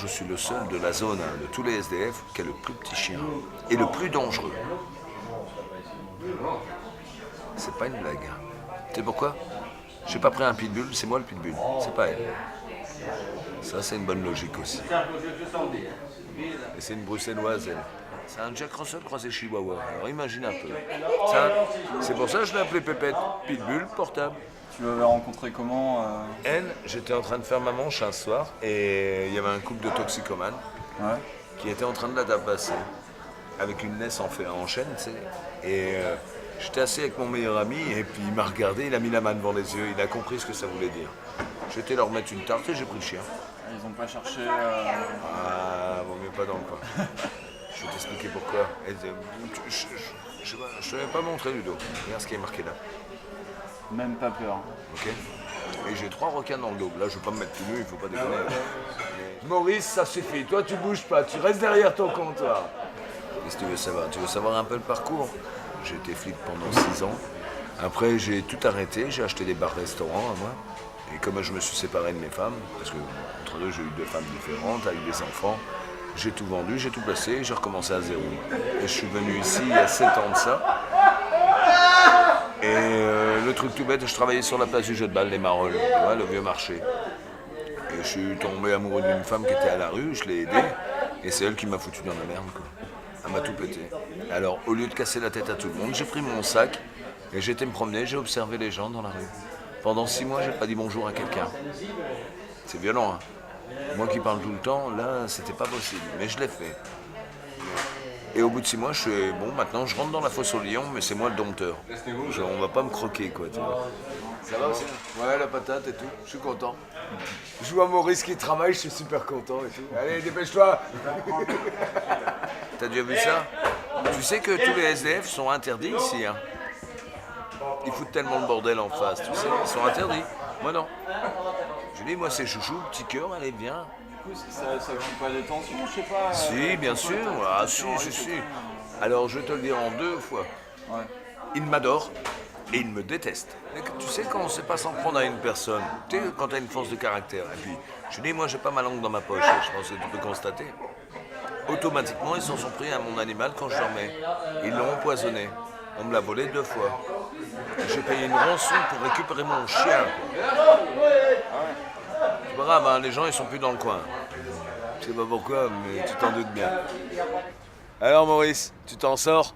Je suis le seul de la zone, de tous les SDF, qui a le plus petit chien et le plus dangereux. C'est pas une blague. Tu sais pourquoi? J'ai pas pris un pitbull, c'est moi le pitbull, c'est pas elle. Ça, c'est une bonne logique aussi. Et c'est une bruxelloise, elle. C'est un Jack Russell croisé Chihuahua. Alors imagine un peu. C'est pour ça que je l'ai appelé Pépette. Pitbull portable. Tu l'avais rencontré comment Elle, j'étais en train de faire ma manche un soir et il y avait un couple de toxicomanes qui était en train de la tabasser avec une laisse en chaîne, tu sais. Et j'étais assis avec mon meilleur ami et puis il m'a regardé, il a mis la main devant les yeux, il a compris ce que ça voulait dire. J'étais leur mettre une tarte et j'ai pris le chien. Ils n'ont pas cherché. Ah, vaut mieux pas dans le coin. Je vais t'expliquer pourquoi. Je te l'avais pas montré, Ludo. Regarde ce qui est marqué là. Même pas peur. Ok. Et j'ai 3 requins dans le dos. Là, je vais pas me mettre tout nu, il faut pas déconner. Maurice, ça suffit. Toi, tu bouges pas. Tu restes derrière ton comptoir. Qu'est-ce que tu veux savoir? Tu veux savoir un peu le parcours? J'ai été flic pendant 6 ans. Après, j'ai tout arrêté. J'ai acheté des bars-restaurants à moi. Et comme je me suis séparé de mes femmes, parce que entre deux, j'ai eu 2 femmes différentes avec des enfants, j'ai tout vendu, j'ai tout placé, j'ai recommencé à zéro. Et je suis venu ici il y a 7 ans de ça. Et le truc tout bête, je travaillais sur la place du jeu de balle, les Marolles, tu vois, le vieux marché. Et je suis tombé amoureux d'une femme qui était à la rue, je l'ai aidée, et c'est elle qui m'a foutu dans la merde, quoi. Elle m'a tout pété. Alors, au lieu de casser la tête à tout le monde, j'ai pris mon sac, et j'ai été me promener, j'ai observé les gens dans la rue. Pendant 6 mois, j'ai pas dit bonjour à quelqu'un. C'est violent, hein. Moi qui parle tout le temps, là, c'était pas possible, mais je l'ai fait. Et au bout de 6 mois, je suis bon, maintenant je rentre dans la fosse au lion, mais c'est moi le dompteur. On va pas me croquer, quoi, tu vois. Ça va aussi? Ouais, la patate et tout, je suis content. Je vois Maurice qui travaille, je suis super content et tout. Allez, dépêche-toi. T'as déjà vu ça? Tu sais que tous les SDF sont interdits ici, hein. Ils foutent tellement le bordel en face, tu sais, ils sont interdits. Moi non. Je dis, moi c'est chouchou, petit cœur, allez, viens. Du coup, ça crée pas de tension, je sais pas. Si, bien sûr. Ah, si. Alors, je vais te le dire en 2 fois. Ouais. Il m'adore et il me déteste. Tu sais, quand on ne sait pas s'en prendre à une personne, tu sais, quand tu as une force de caractère. Et puis, je dis, moi, j'ai pas ma langue dans ma poche. Je pense que tu peux constater. Automatiquement, ils s'en sont pris à mon animal quand je dormais. Ils l'ont empoisonné. On me l'a volé 2 fois. J'ai payé une rançon pour récupérer mon chien. C'est pas grave, hein, les gens ils sont plus dans le coin. Je sais pas pourquoi, mais tu t'en doutes bien. Alors Maurice, tu t'en sors?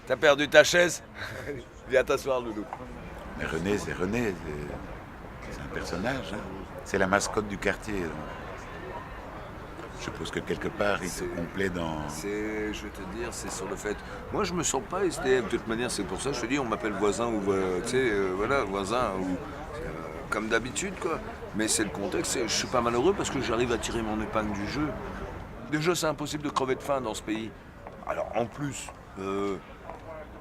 T'as perdu ta chaise? Viens t'asseoir, Loulou. Mais René, c'est René. C'est un personnage. Hein. C'est la mascotte du quartier. Donc. Je suppose que quelque part, il se complaît dans... Je vais te dire, c'est sur le fait... Moi, je me sens pas SDF, de toute manière, c'est pour ça que je te dis, on m'appelle voisin ou... tu sais, voilà, voisin ou... comme d'habitude, quoi. Mais c'est le contexte, je suis pas malheureux parce que j'arrive à tirer mon épingle du jeu. Déjà, c'est impossible de crever de faim dans ce pays. Alors, en plus...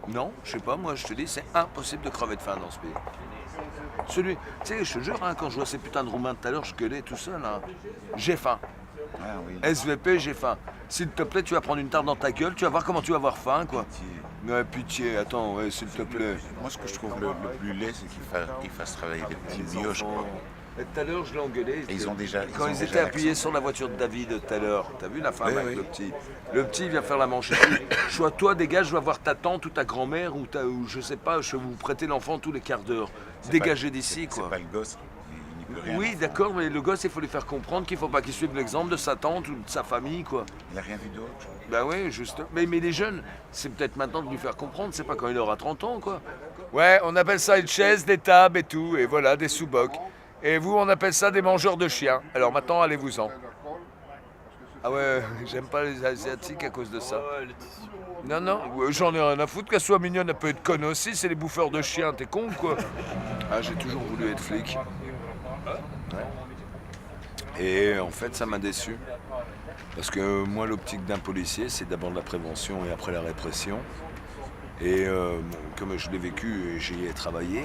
non, je sais pas, moi, je te dis, c'est impossible de crever de faim dans ce pays. Tu sais, je te jure, hein, quand je vois ces putains de Roumains tout à l'heure, je gueulais tout seul, hein. J'ai faim. Ah, oui. SVP, j'ai faim. S'il te plaît, tu vas prendre une tarte dans ta gueule, tu vas voir comment tu vas avoir faim, quoi. Pitié. Ouais, pitié, attends, ouais, s'il te plaît. Moi, ce que je trouve le plus laid, c'est qu'ils fassent travailler des petits mioches. Quoi. Et tout à l'heure, je l'ai engueulé. Et ils ont déjà... Quand ils étaient appuyés sur la voiture de David tout à l'heure, t'as vu la femme avec le petit? Le petit vient faire la manche. Soit toi, dégage, je vais voir ta tante ou ta grand-mère ou je sais pas, je vais vous prêter l'enfant tous les quarts d'heure. Dégagez d'ici, quoi. C'est pas le gosse. Il peut rien Oui, faire. d'accord, mais le gosse, il faut lui faire comprendre qu'il faut pas qu'il suive l'exemple de sa tante ou de sa famille, quoi. Il n'a rien vu d'autre. Bah oui, juste. Mais les jeunes, c'est peut-être maintenant de lui faire comprendre, c'est pas quand il aura 30 ans, quoi. Ouais, on appelle ça une chaise, des tables et tout, et voilà, des sous-bocs. Et vous, on appelle ça des mangeurs de chiens. Alors maintenant, allez-vous-en. Ah ouais, j'aime pas les Asiatiques à cause de ça. Non, non, j'en ai rien à foutre qu'elle soit mignonne, elle peut être conne aussi, c'est les bouffeurs de chiens, t'es con, quoi. Ah, j'ai toujours voulu être flic. Ouais. Et en fait, ça m'a déçu. Parce que moi, l'optique d'un policier, c'est d'abord de la prévention et après la répression. Et comme je l'ai vécu et j'y ai travaillé,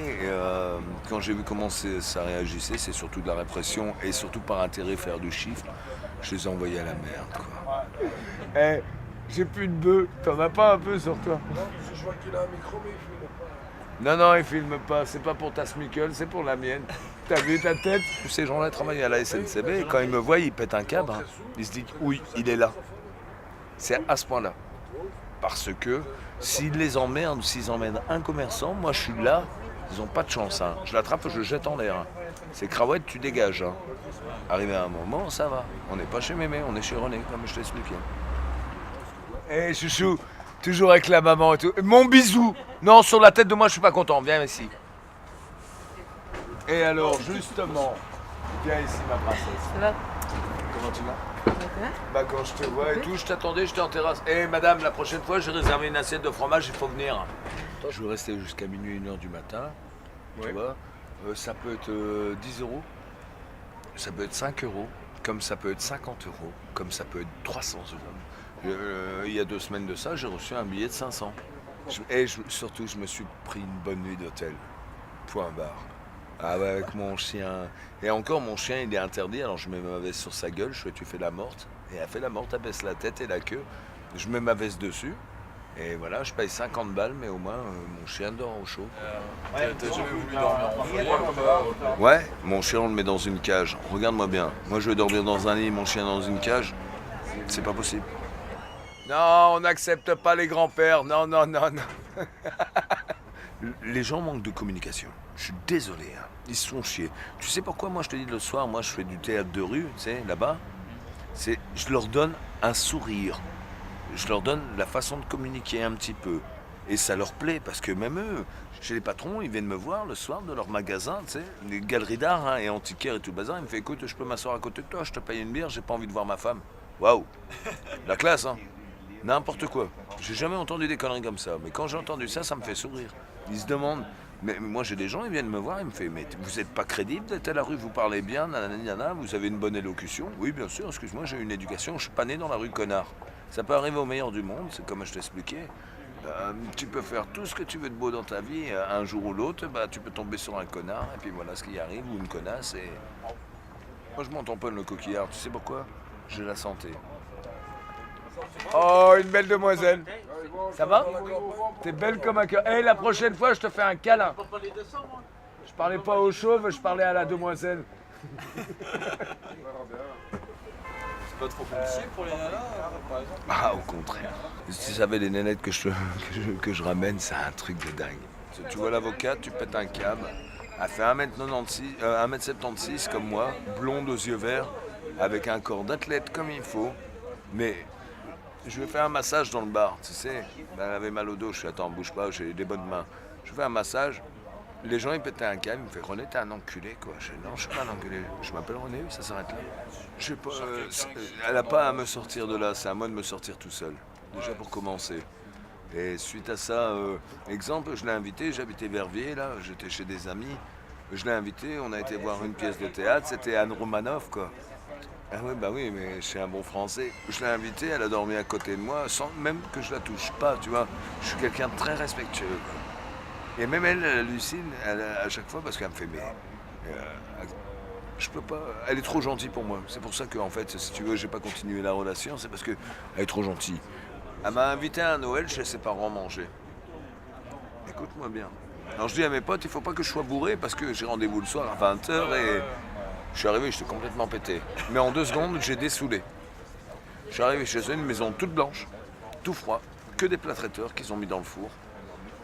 quand j'ai vu comment ça réagissait, c'est surtout de la répression et surtout par intérêt faire du chiffre, je les ai envoyés à la merde, quoi. Eh, j'ai plus de bœuf, t'en as pas un peu sur toi? Non, je vois qu'il a un micro, mais il filme pas. Non, il filme pas, c'est pas pour ta smickle, c'est pour la mienne. T'as vu ta tête? Ces gens-là travaillent à la SNCB et quand ils me voient, ils pètent un câble. Hein. Ils se disent oui, il est là. C'est à ce point-là. Parce que s'ils les emmerdent ou s'ils emmènent un commerçant, moi je suis là, ils n'ont pas de chance. Hein. Je l'attrape, je le jette en l'air. Hein. C'est cravate, tu dégages. Hein. Arrivé à un moment, ça va. On n'est pas chez Mémé, on est chez René, comme je t'ai expliqué. Eh chouchou, toujours avec la maman et tout. Mon bisou. Non, sur la tête de moi, je suis pas content. Viens ici. Et alors, justement, viens ici, ma princesse. Ça va? Comment tu vas? D'accord. Bah quand je te vois et tout, je t'attendais, j'étais en terrasse. Eh madame, la prochaine fois, j'ai réservé une assiette de fromage, il faut venir. Je veux rester jusqu'à minuit, 1h du matin. Tu vois, ça peut être 10 euros, ça peut être 5 euros, comme ça peut être 50 euros, comme ça peut être 300 euros. Il y a 2 semaines de ça, j'ai reçu un billet de 500. Surtout, je me suis pris une bonne nuit d'hôtel. Point barre. Ah ouais, avec mon chien. Et encore, mon chien, il est interdit, alors je mets ma veste sur sa gueule, je fais tu fais la morte. Et elle fait la morte, elle baisse la tête et la queue. Je mets ma veste dessus. Et voilà, je paye 50 balles, mais au moins, mon chien dort au chaud. T'as jamais voulu dormir en foyer ou pas? Ouais, mon chien, on le met dans une cage. Regarde-moi bien. Moi, je veux dormir dans un lit, mon chien dans une cage. C'est pas possible. Non, on n'accepte pas les grands-pères. Non, non, non, non. Les gens manquent de communication. Je suis désolé, hein. Ils se font chier. Tu sais pourquoi moi je te dis le soir, moi je fais du théâtre de rue, tu sais, là-bas. Je leur donne un sourire. Je leur donne la façon de communiquer un petit peu. Et ça leur plaît, parce que même eux, chez les patrons, ils viennent me voir le soir de leur magasin, tu sais, les galeries d'art hein, et antiquaires et tout le bazar. Ils me font écoute, je peux m'asseoir à côté de toi, je te paye une bière, j'ai pas envie de voir ma femme. Waouh, la classe, hein. N'importe quoi. J'ai jamais entendu des conneries comme ça. Mais quand j'ai entendu ça, ça me fait sourire. Ils se demandent. Mais moi j'ai des gens, ils viennent me voir, ils me font mais vous n'êtes pas crédible d'être à la rue, vous parlez bien, nanana, vous avez une bonne élocution. Oui bien sûr, excuse-moi, j'ai une éducation, je suis pas né dans la rue connard. Ça peut arriver au meilleur du monde, c'est comme je t'expliquais. Tu peux faire tout ce que tu veux de beau dans ta vie, un jour ou l'autre, bah, tu peux tomber sur un connard, et puis voilà ce qui arrive, ou une connasse, et... Moi je m'en tamponne le coquillard, tu sais pourquoi? J'ai la santé. Oh, une belle demoiselle. Ça va? T'es belle comme un cœur. Eh, la prochaine fois, je te fais un câlin. Je parlais pas aux chauves, je parlais à la demoiselle. C'est pas trop compliqué pour les nanas, par exemple? Ah, au contraire. Si tu savais les nénettes que je ramène, c'est un truc de dingue. Tu vois l'avocate, tu pètes un câble. Elle fait 1m76 comme moi, blonde aux yeux verts, avec un corps d'athlète comme il faut. Mais je lui ai fait un massage dans le bar, tu sais. Elle avait mal au dos, je suis attends, bouge pas, j'ai des bonnes mains. Je fais un massage, les gens ils pétaient un câble, ils me font René, t'es un enculé quoi. Je dis non, je suis pas un enculé, je m'appelle René, ça s'arrête là. Je sais pas, elle a pas à me sortir de là, c'est à moi de me sortir tout seul, déjà pour commencer. Et suite à ça, exemple, je l'ai invité, j'habitais Verviers là, j'étais chez des amis. Je l'ai invité, on a été voir une pièce de théâtre, c'était Anne Romanoff quoi. Ah oui, bah oui, mais je suis un bon français. Je l'ai invitée, elle a dormi à côté de moi, sans même que je la touche pas, tu vois. Je suis quelqu'un de très respectueux. Quoi. Et même elle hallucine, à chaque fois, parce qu'elle me fait, mais... je peux pas... Elle est trop gentille pour moi. C'est pour ça que, en fait, si tu veux, j'ai pas continué la relation, c'est parce qu'elle est trop gentille. Elle m'a invité à un Noël chez ses parents manger. Écoute-moi bien. Alors je dis à mes potes, il faut pas que je sois bourré, parce que j'ai rendez-vous le soir à 20h et... Je suis arrivé, j'étais complètement pété. Mais en 2 secondes, j'ai dessoulé. Je suis arrivé chez eux, une maison toute blanche, tout froid, que des plats traiteurs qu'ils ont mis dans le four.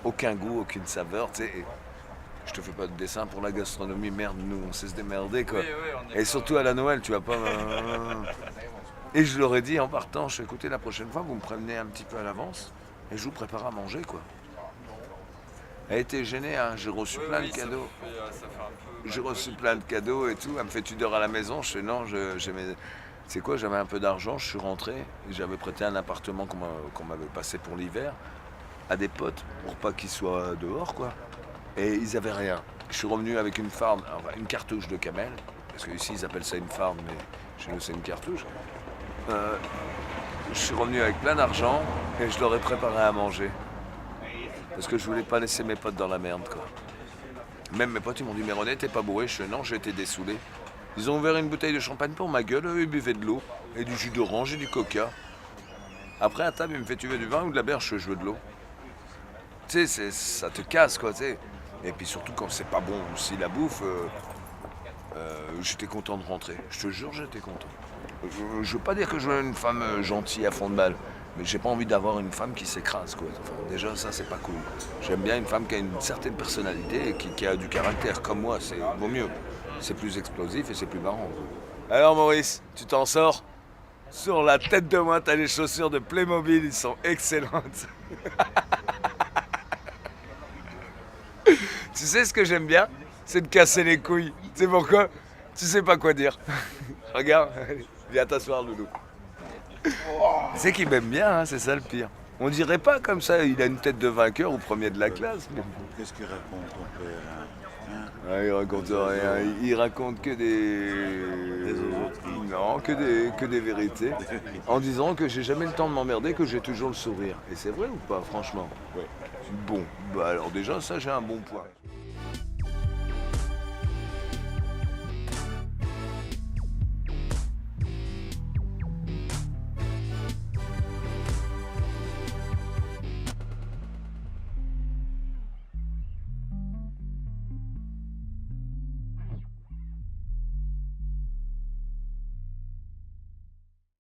Aucun goût, aucune saveur, tu sais. Je te fais pas de dessin pour la gastronomie, merde, nous, on sait se démerder, quoi. Oui, Et surtout à la Noël, tu vas pas... Et je leur ai dit en partant, je fais écoutez, la prochaine fois, vous me prévenez un petit peu à l'avance, et je vous prépare à manger, quoi. Elle était gênée, hein. J'ai reçu plein de cadeaux. J'ai reçu plein de cadeaux et tout. Elle me fait tu dors à la maison. Je fais non, c'est quoi, j'avais un peu d'argent, je suis rentré. J'avais prêté un appartement qu'on m'avait passé pour l'hiver à des potes pour pas qu'ils soient dehors quoi. Et ils avaient rien. Je suis revenu avec une farde, enfin, une cartouche de camel, parce qu'ici ils appellent ça une farde, mais chez nous c'est une cartouche. Je suis revenu avec plein d'argent et je leur ai préparé à manger. Parce que je voulais pas laisser mes potes dans la merde, quoi. Même mes potes, ils m'ont dit, mais René, t'es pas bourré? Je fais, non, j'ai été dessoulé. Ils ont ouvert une bouteille de champagne pour ma gueule, eux, ils buvaient de l'eau, et du jus d'orange et du coca. Après, à table, il me fait, tu veux du vin ou de la bière? Je veux de l'eau. Tu sais, ça te casse, quoi, tu sais. Et puis surtout, quand c'est pas bon aussi la bouffe, J'étais content de rentrer. Je te jure, j'étais content. Je veux pas dire que je veux une femme gentille à fond de balle, mais j'ai pas envie d'avoir une femme qui s'écrase, quoi. Enfin, déjà, ça, c'est pas cool. J'aime bien une femme qui a une certaine personnalité et qui a du caractère, comme moi, c'est vaut mieux. C'est plus explosif et c'est plus marrant. Alors, Maurice, tu t'en sors? Sur la tête de moi, t'as les chaussures de Playmobil, ils sont excellentes. Tu sais ce que j'aime bien? C'est de casser les couilles. Tu sais pourquoi? Tu sais pas quoi dire. Regarde, viens t'asseoir, Loulou. Tu sais qu'il m'aime bien, hein, c'est ça le pire. On dirait pas comme ça, il a une tête de vainqueur au premier de la classe. Mais... Qu'est-ce qu'il raconte ton père hein? Ah, il raconte rien, il raconte que des osoteries. Non, que des vérités. En disant que j'ai jamais le temps de m'emmerder, que j'ai toujours le sourire. Et c'est vrai ou pas, franchement? Ouais. Bon, bah alors déjà, ça j'ai un bon point.